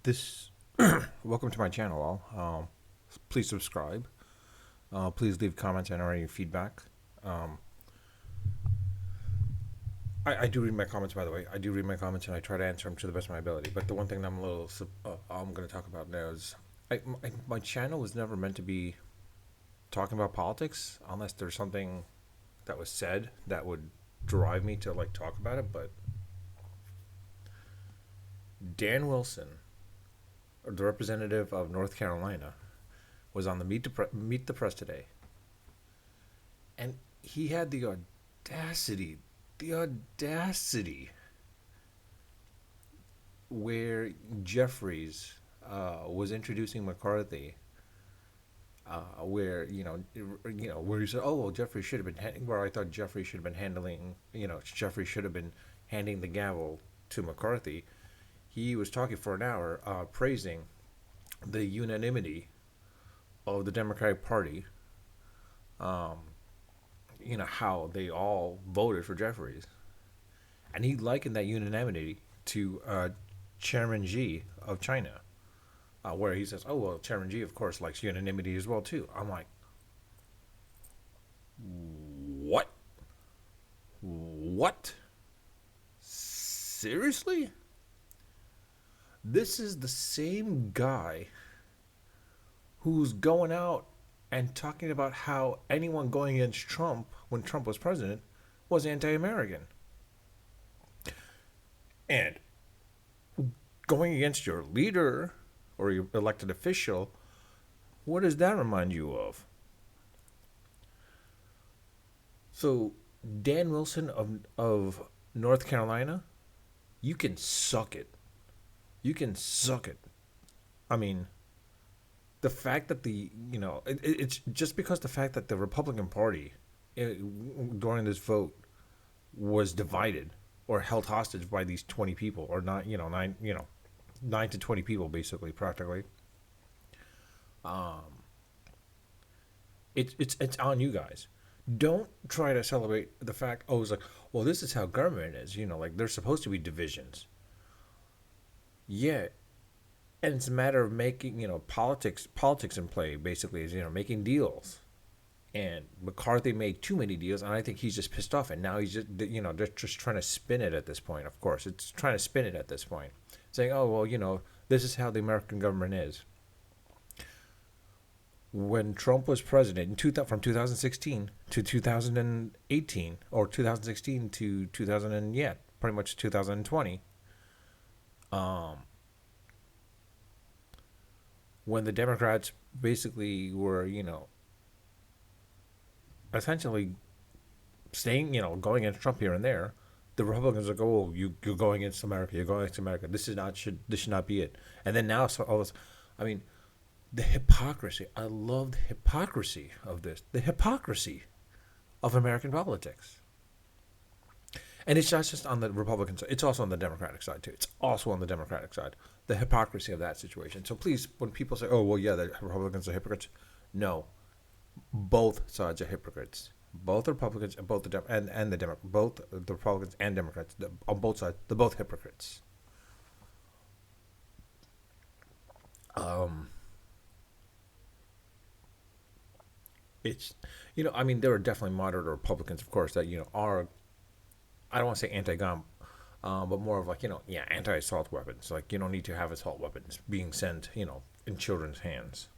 This welcome to my channel, all. Please subscribe. Please leave comments and or any feedback. Um, I do read my comments, by the way. I do read my comments and I try to answer them to the best of my ability. But the one thing that I'm going to talk about now is my channel was never meant to be talking about politics unless there's something that was said that would drive me to like talk about it. But Dan Wilson, the representative of North Carolina, was on the Meet the Press today, and he had the audacity, where Jeffries was introducing McCarthy, where where he said, "Oh well, Jeffries should have been," where I thought Jeffries should have been handling, Jeffries should have been handing the gavel to McCarthy. He was talking for an hour, praising the unanimity of the Democratic Party, how they all voted for Jeffries, and he likened that unanimity to Chairman Xi of China, where he says, "Oh well, Chairman Xi, of course, likes unanimity as well too." I'm like, what? What? Seriously? This is the same guy who's going out and talking about how anyone going against Trump when Trump was president was anti-American. And going against your leader or your elected official, what does that remind you of? So, Dan Wilson of North Carolina, you can suck it. You can suck it. I mean, the fact that it's just because the fact that the Republican Party, during this vote, was divided or held hostage by these 20 people, or not, 9 to 20 people, basically, practically. It's on you guys. Don't try to celebrate the fact. Oh, it's like, well, this is how government is. Like there's supposed to be divisions. Yeah, and it's a matter of making politics in play. Basically, is making deals. And McCarthy made too many deals, and I think he's just pissed off. And now he's they're just trying to spin it at this point. Of course, it's trying to spin it at this point, saying, "Oh well, this is how the American government is." When Trump was president from 2016 to 2018, or 2016 to 2000, and yeah, pretty much 2020, when the Democrats basically were, essentially staying, going against Trump here and there, the Republicans are go, "Oh, you're going against America. You're going against America. This should not be it." And then now, so all this, I mean, the hypocrisy. I love the hypocrisy of this. The hypocrisy of American politics. And it's not just on the Republican side, it's also on the Democratic side, too. It's also on the Democratic side. The hypocrisy of that situation. So please, when people say, "Oh, well, yeah, the Republicans are hypocrites," no. Both sides are hypocrites. Both the Republicans and both the and the both the Republicans and Democrats, on both sides, they're both hypocrites. Um, it's I mean, there are definitely moderate Republicans, of course, that are, I don't want to say anti-gun, but more of like yeah, anti-assault weapons. Like you don't need to have assault weapons being sent in children's hands.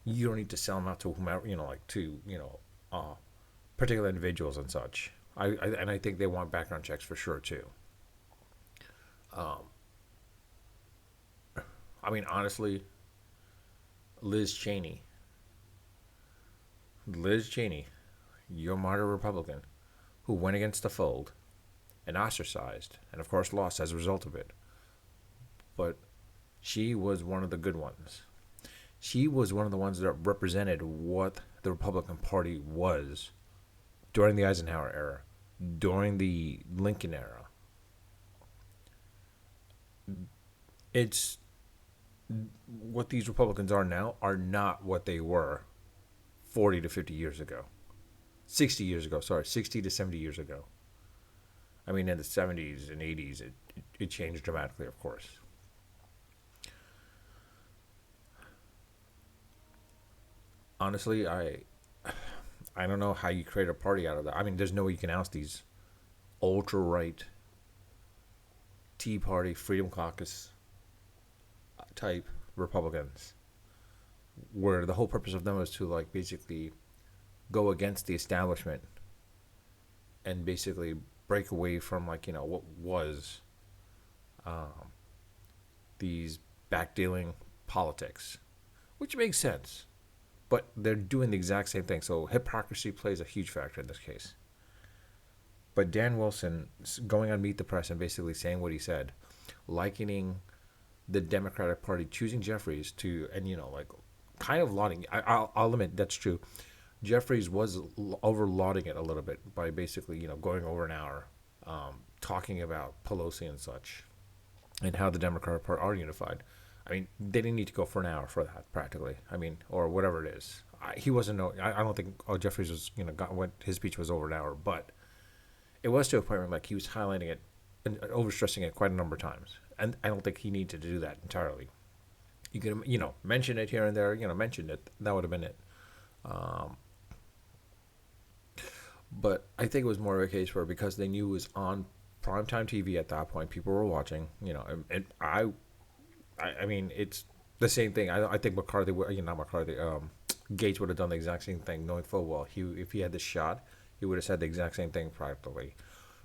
You don't need to sell them out to whomever, like to particular individuals and such. I think they want background checks for sure too. I mean, honestly, Liz Cheney, Liz Cheney, your martyr Republican, who went against the fold and ostracized, and of course lost as a result of it. But she was one of the good ones. She was one of the ones that represented what the Republican Party was during the Eisenhower era, during the Lincoln era. It's what these Republicans are now are not what they were 40 to 50 years ago. 60 years ago, sorry, 60 to 70 years ago. I mean, in the 70s and 80s, it changed dramatically, of course. honestly, I don't know how you create a party out of that. I mean, there's no way you can oust these ultra right Tea Party, Freedom Caucus type Republicans, where the whole purpose of them is to like basically go against the establishment and basically break away from like what was um, these backdealing politics, which makes sense. But they're doing the exact same thing. So hypocrisy plays a huge factor in this case. But Dan Wilson going on Meet the Press and basically saying what he said, likening the Democratic Party choosing Jeffries to, and like kind of lauding. I'll admit that's true. Jeffries was over lauding it a little bit by basically going over an hour, talking about Pelosi and such, and how the Democratic Party are unified. I mean, they didn't need to go for an hour for that, practically. I mean, or whatever it is. He wasn't. No, I don't think. Oh, Jeffries was. His speech was over an hour, but it was to a point where like he was highlighting it and overstressing it quite a number of times, and I don't think he needed to do that entirely. You could mention it here and there. Mention it. That would have been it. Um, but I think it was more of a case where because they knew it was on primetime TV at that point, people were watching. And I mean, it's the same thing. I think McCarthy, not McCarthy, Gates would have done the exact same thing, knowing full well if he had the shot, he would have said the exact same thing practically,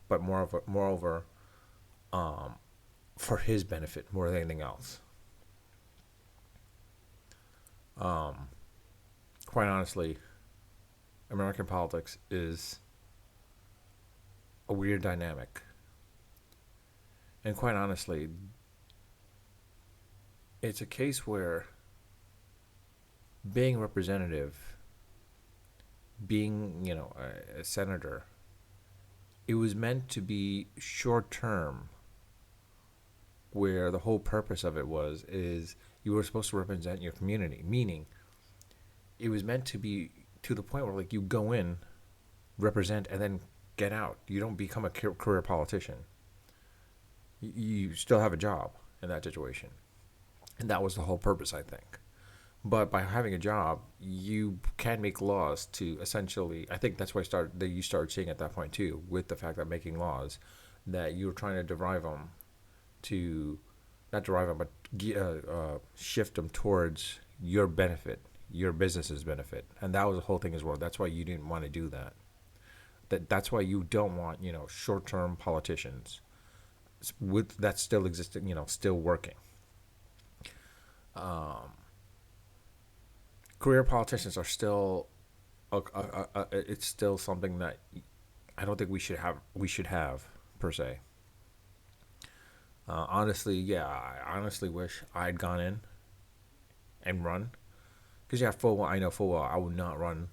but moreover, um, for his benefit more than anything else. Um, Quite honestly, American politics is a weird dynamic, and quite honestly, it's a case where being representative, being a senator, it was meant to be short term, where the whole purpose of it is you were supposed to represent your community, meaning it was meant to be to the point where like you go in, represent, and then get out. You don't become a career politician. You still have a job in that situation, and that was the whole purpose, I think. But by having a job, you can make laws to essentially. I think that's why you started seeing at that point too, with the fact that making laws, that you were trying to derive them to, not derive them, but shift them towards your benefit, your business's benefit, and that was the whole thing as well. That's why you didn't want to do that. That's why you don't want short-term politicians with that still existing, still working. Um, Career politicians are still, it's still something that I don't think we should have per se. Honestly, yeah, I honestly wish I'd gone in and run. Because yeah, full well, I know full well I would not run.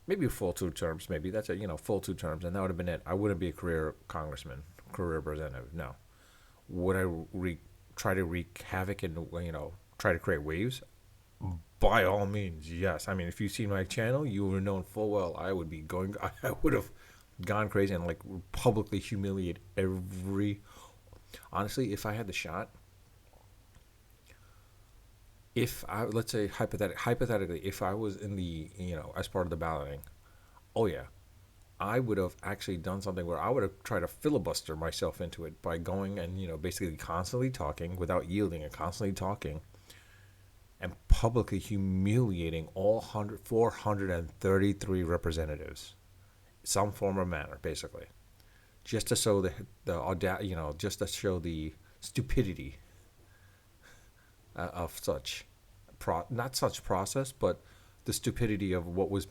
Maybe a full 2 terms, maybe that's it. Full 2 terms, and that would have been it. I wouldn't be a career congressman, career representative. No. Would I try to wreak havoc and try to create waves? By all means, yes. I mean, if you've seen my channel, you would have known full well I would be going. I would have gone crazy and like publicly humiliate every. Honestly, if I had the shot, if I let's say hypothetically, if I was in the as part of the balloting, oh yeah, I would have actually done something where I would have tried to filibuster myself into it by going and basically constantly talking without yielding and constantly talking and publicly humiliating all 433 representatives, some form or manner, basically, just to show just to show the stupidity of such not such process, but the stupidity of what was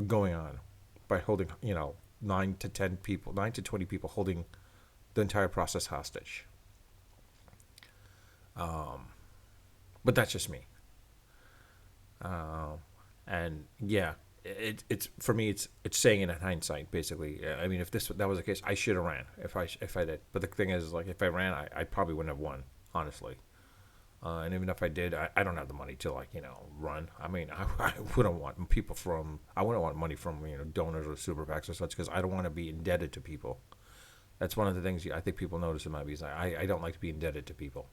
going on by holding 9 to 20 people holding the entire process hostage. But that's just me. And yeah, it's for me. It's saying it in hindsight, basically. I mean, if that was the case, I should have ran if I did. But the thing is, like, if I ran, I probably wouldn't have won, honestly. And even if I did, I don't have the money to run. I mean, I wouldn't want I wouldn't want money from donors or super PACs or such, because I don't want to be indebted to people. That's one of the things I think people notice in my views. I don't like to be indebted to people.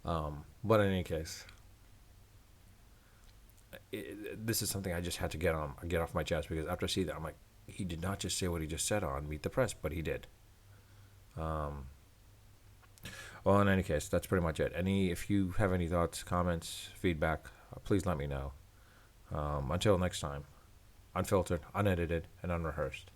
But in any case, this is something I just had to get off my chest, because after I see that, I'm like, he did not just say what he just said on Meet the Press, but he did. Um, well, in any case, that's pretty much it. If you have any thoughts, comments, feedback, please let me know. Until next time, unfiltered, unedited, and unrehearsed.